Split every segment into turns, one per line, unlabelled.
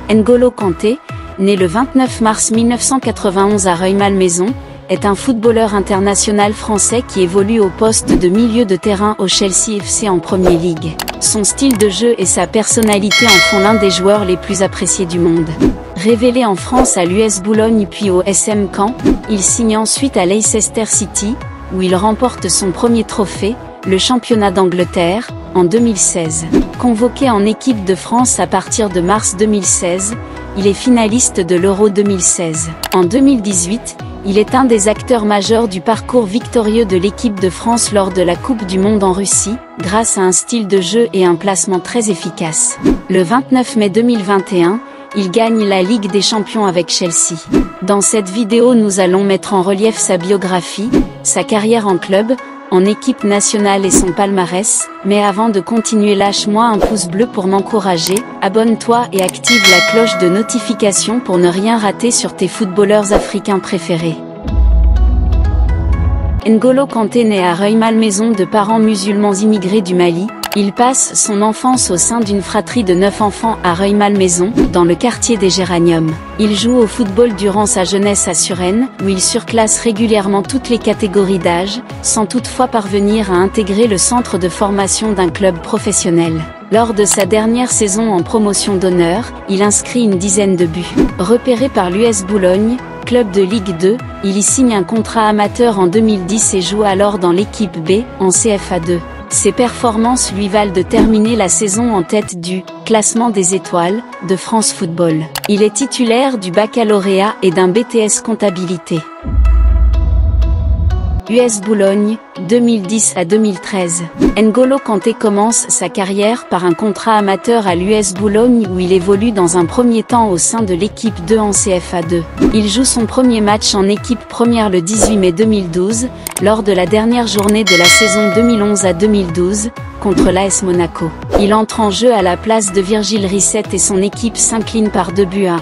N'Golo Kanté, né le 29 mars 1991 à Rueil-Malmaison, est un footballeur international français qui évolue au poste de milieu de terrain au Chelsea FC en Premier League. Son style de jeu et sa personnalité en font l'un des joueurs les plus appréciés du monde. Révélé en France à l'US Boulogne puis au SM Caen, il signe ensuite à Leicester City, où il remporte son premier trophée, le championnat d'Angleterre, en 2016. Convoqué en équipe de France à partir de mars 2016, il est finaliste de l'Euro 2016. En 2018, il est un des acteurs majeurs du parcours victorieux de l'équipe de France lors de la Coupe du Monde en Russie, grâce à un style de jeu et un placement très efficace. Le 29 mai 2021, il gagne la Ligue des Champions avec Chelsea. Dans cette vidéo, nous allons mettre en relief sa biographie, sa carrière en club, en équipe nationale et son palmarès, mais avant de continuer, lâche-moi un pouce bleu pour m'encourager, abonne-toi et active la cloche de notification pour ne rien rater sur tes footballeurs africains préférés. N'Golo Kanté naît à Rueil-Malmaison de parents musulmans immigrés du Mali. Il passe son enfance au sein d'une fratrie de 9 enfants à Rueil-Malmaison, dans le quartier des Géraniums. Il joue au football durant sa jeunesse à Suresnes, où il surclasse régulièrement toutes les catégories d'âge, sans toutefois parvenir à intégrer le centre de formation d'un club professionnel. Lors de sa dernière saison en promotion d'honneur, il inscrit une dizaine de buts. Repéré par l'US Boulogne, club de Ligue 2, il y signe un contrat amateur en 2010 et joue alors dans l'équipe B, en CFA 2. Ses performances lui valent de terminer la saison en tête du classement des étoiles de France Football. Il est titulaire du baccalauréat et d'un BTS comptabilité. US Boulogne, 2010 à 2013. N'Golo Kanté commence sa carrière par un contrat amateur à l'US Boulogne où il évolue dans un premier temps au sein de l'équipe 2 en CFA 2. Il joue son premier match en équipe première le 18 mai 2012, lors de la dernière journée de la saison 2011 à 2012, contre l'AS Monaco. Il entre en jeu à la place de Virgil Risset et son équipe s'incline par 2-1.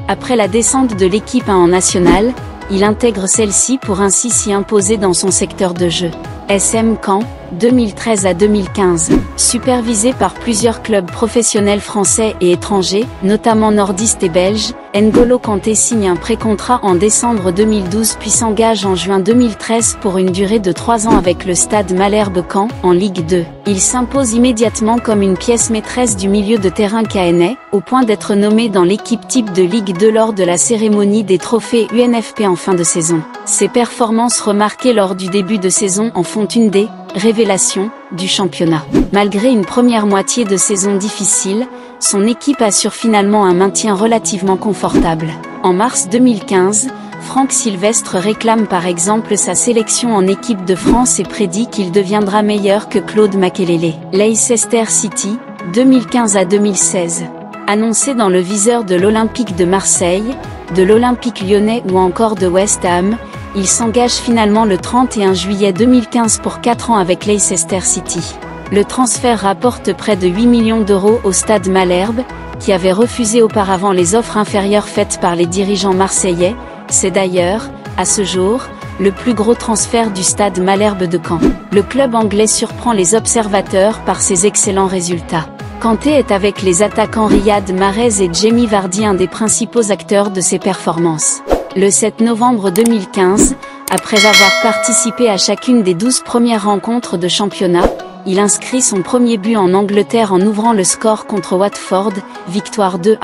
Après la descente de l'équipe 1 en national, il intègre celle-ci pour ainsi s'y imposer dans son secteur de jeu. SM Caen, 2013 à 2015. Supervisé par plusieurs clubs professionnels français et étrangers, notamment nordistes et belges, N'Golo Kanté signe un pré-contrat en décembre 2012 puis s'engage en juin 2013 pour une durée de 3 ans avec le Stade Malherbe Caen, en Ligue 2. Il s'impose immédiatement comme une pièce maîtresse du milieu de terrain caennais, au point d'être nommé dans l'équipe type de Ligue 2 lors de la cérémonie des trophées UNFP en fin de saison. Ses performances remarquées lors du début de saison en font une des révélations du championnat. Malgré une première moitié de saison difficile, son équipe assure finalement un maintien relativement confortable. En mars 2015, Franck Sylvestre réclame par exemple sa sélection en équipe de France et prédit qu'il deviendra meilleur que Claude Makélélé. Leicester City, 2015 à 2016. Annoncé dans le viseur de l'Olympique de Marseille, de l'Olympique lyonnais ou encore de West Ham, il s'engage finalement le 31 juillet 2015 pour 4 ans avec Leicester City. Le transfert rapporte près de 8 millions d'euros au Stade Malherbe, qui avait refusé auparavant les offres inférieures faites par les dirigeants marseillais. C'est d'ailleurs, à ce jour, le plus gros transfert du Stade Malherbe de Caen. Le club anglais surprend les observateurs par ses excellents résultats. Kanté est avec les attaquants Riyad Mahrez et Jamie Vardy un des principaux acteurs de ses performances. Le 7 novembre 2015, après avoir participé à chacune des 12 premières rencontres de championnat, il inscrit son premier but en Angleterre en ouvrant le score contre Watford, victoire 2-1.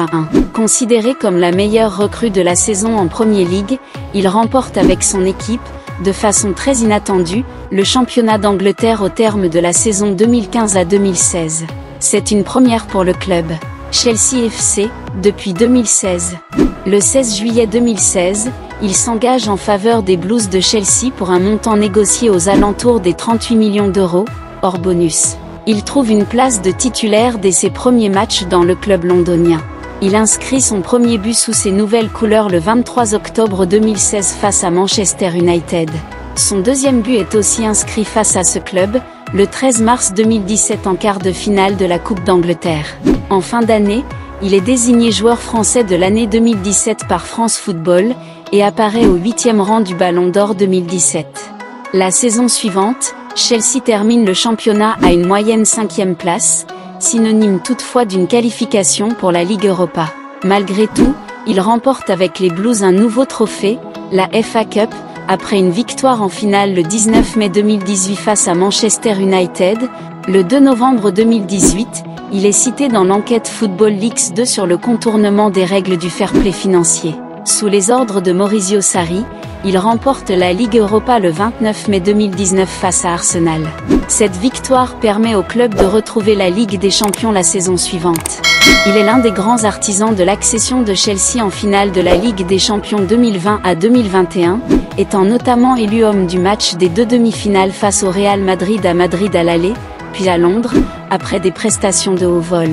Considéré comme la meilleure recrue de la saison en Premier League, il remporte avec son équipe, de façon très inattendue, le championnat d'Angleterre au terme de la saison 2015 à 2016. C'est une première pour le club. Chelsea FC, depuis 2016. Le 16 juillet 2016, il s'engage en faveur des Blues de Chelsea pour un montant négocié aux alentours des 38 millions d'euros, hors bonus. Il trouve une place de titulaire dès ses premiers matchs dans le club londonien. Il inscrit son premier but sous ses nouvelles couleurs le 23 octobre 2016 face à Manchester United. Son deuxième but est aussi inscrit face à ce club, le 13 mars 2017 en quart de finale de la Coupe d'Angleterre. En fin d'année, il est désigné joueur français de l'année 2017 par France Football, et apparaît au 8e rang du Ballon d'Or 2017. La saison suivante, Chelsea termine le championnat à une moyenne 5e place, synonyme toutefois d'une qualification pour la Ligue Europa. Malgré tout, il remporte avec les Blues un nouveau trophée, la FA Cup, après une victoire en finale le 19 mai 2018 face à Manchester United. Le 2 novembre 2018, il est cité dans l'enquête Football Leaks 2 sur le contournement des règles du fair play financier. Sous les ordres de Maurizio Sarri, il remporte la Ligue Europa le 29 mai 2019 face à Arsenal. Cette victoire permet au club de retrouver la Ligue des Champions la saison suivante. Il est l'un des grands artisans de l'accession de Chelsea en finale de la Ligue des Champions 2020 à 2021, étant notamment élu homme du match des 2 demi-finales face au Real Madrid à l'aller, puis à Londres, après des prestations de haut vol.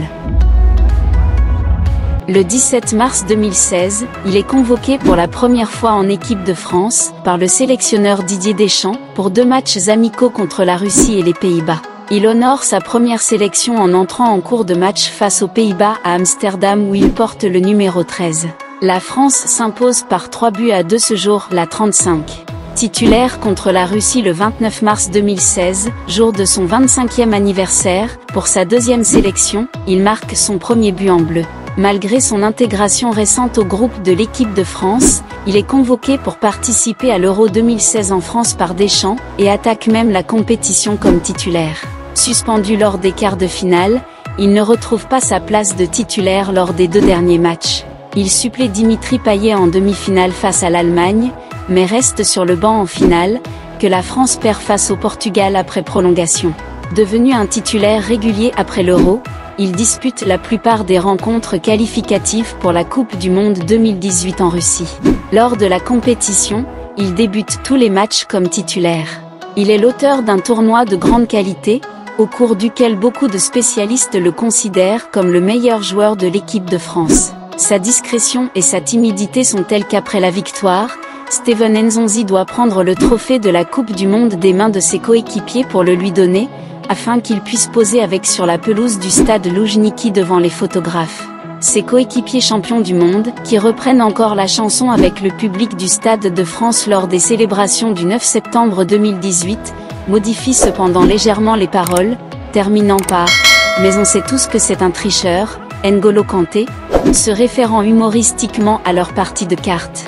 Le 17 mars 2016, il est convoqué pour la première fois en équipe de France, par le sélectionneur Didier Deschamps, pour 2 matchs amicaux contre la Russie et les Pays-Bas. Il honore sa première sélection en entrant en cours de match face aux Pays-Bas à Amsterdam où il porte le numéro 13. La France s'impose par 3-2 ce jour, la 35. Titulaire contre la Russie le 29 mars 2016, jour de son 25e anniversaire, pour sa 2e sélection, il marque son premier but en bleu. Malgré son intégration récente au groupe de l'équipe de France, il est convoqué pour participer à l'Euro 2016 en France par Deschamps, et attaque même la compétition comme titulaire. Suspendu lors des quarts de finale, il ne retrouve pas sa place de titulaire lors des 2 derniers matchs. Il supplée Dimitri Payet en demi-finale face à l'Allemagne, mais reste sur le banc en finale, que la France perd face au Portugal après prolongation. Devenu un titulaire régulier après l'Euro, il dispute la plupart des rencontres qualificatives pour la Coupe du Monde 2018 en Russie. Lors de la compétition, il débute tous les matchs comme titulaire. Il est l'auteur d'un tournoi de grande qualité, au cours duquel beaucoup de spécialistes le considèrent comme le meilleur joueur de l'équipe de France. Sa discrétion et sa timidité sont telles qu'après la victoire, Steven Nzonzi doit prendre le trophée de la Coupe du Monde des mains de ses coéquipiers pour le lui donner, afin qu'il puisse poser avec sur la pelouse du stade Loujniki devant les photographes. Ses coéquipiers champions du monde, qui reprennent encore la chanson avec le public du Stade de France lors des célébrations du 9 septembre 2018, modifient cependant légèrement les paroles, terminant par « Mais on sait tous que c'est un tricheur », N'Golo Kanté, se référant humoristiquement à leur partie de cartes.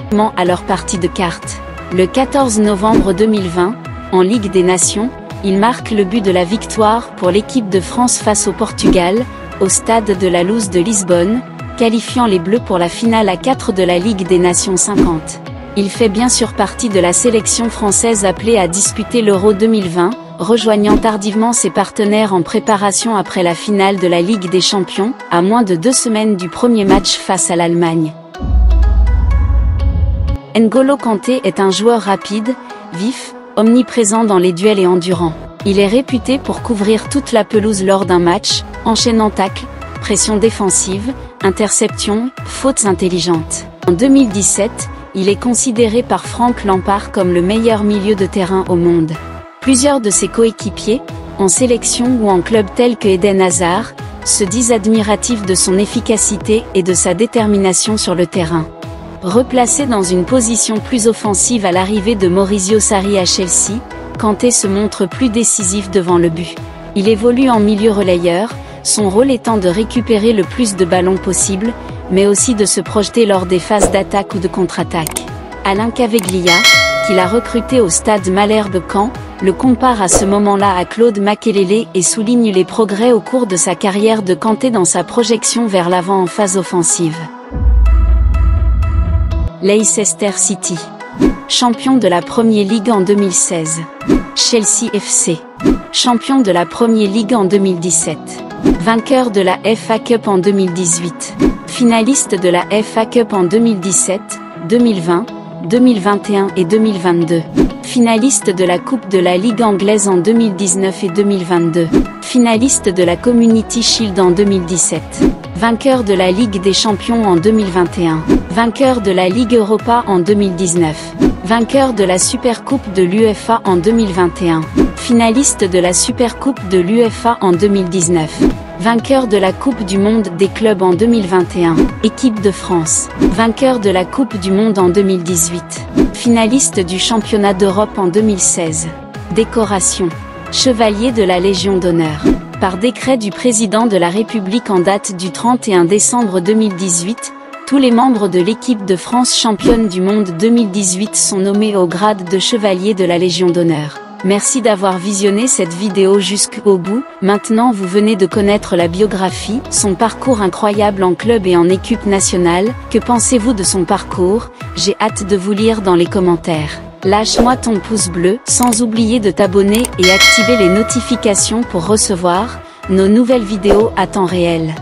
Le 14 novembre 2020, en Ligue des Nations, il marque le but de la victoire pour l'équipe de France face au Portugal, au stade de la Luz de Lisbonne, qualifiant les Bleus pour la finale à 4 de la Ligue des Nations 50. Il fait bien sûr partie de la sélection française appelée à disputer l'Euro 2020, rejoignant tardivement ses partenaires en préparation après la finale de la Ligue des Champions, à moins de 2 semaines du premier match face à l'Allemagne. N'Golo Kanté est un joueur rapide, vif, omniprésent dans les duels et endurant. Il est réputé pour couvrir toute la pelouse lors d'un match, enchaînant tacles, pression défensive, interceptions, fautes intelligentes. En 2017, il est considéré par Frank Lampard comme le meilleur milieu de terrain au monde. Plusieurs de ses coéquipiers, en sélection ou en club tels que Eden Hazard, se disent admiratifs de son efficacité et de sa détermination sur le terrain. Replacé dans une position plus offensive à l'arrivée de Maurizio Sarri à Chelsea, Kanté se montre plus décisif devant le but. Il évolue en milieu relayeur, son rôle étant de récupérer le plus de ballons possible, mais aussi de se projeter lors des phases d'attaque ou de contre-attaque. Alain Caveglia, qui l'a recruté au stade Malherbe-Caen, le compare à ce moment-là à Claude Makelele et souligne les progrès au cours de sa carrière de Kanté dans sa projection vers l'avant en phase offensive. Leicester City. Champion de la Premier League en 2016. Chelsea FC. Champion de la Premier League en 2017. Vainqueur de la FA Cup en 2018. Finaliste de la FA Cup en 2017, 2020, 2021 et 2022. Finaliste de la Coupe de la Ligue anglaise en 2019 et 2022. Finaliste de la Community Shield en 2017. Vainqueur de la Ligue des Champions en 2021. Vainqueur de la Ligue Europa en 2019. Vainqueur de la Supercoupe de l'UEFA en 2021. Finaliste de la Supercoupe de l'UEFA en 2019. Vainqueur de la Coupe du Monde des clubs en 2021. Équipe de France. Vainqueur de la Coupe du Monde en 2018. Finaliste du Championnat d'Europe en 2016. Décoration. Chevalier de la Légion d'honneur. Par décret du Président de la République en date du 31 décembre 2018, Tous les membres de l'équipe de France championne du monde 2018 sont nommés au grade de chevalier de la Légion d'honneur. Merci d'avoir visionné cette vidéo jusqu'au bout. Maintenant vous venez de connaître la biographie, son parcours incroyable en club et en équipe nationale. Que pensez-vous de son parcours? J'ai hâte de vous lire dans les commentaires. Lâche-moi ton pouce bleu, sans oublier de t'abonner et activer les notifications pour recevoir nos nouvelles vidéos à temps réel.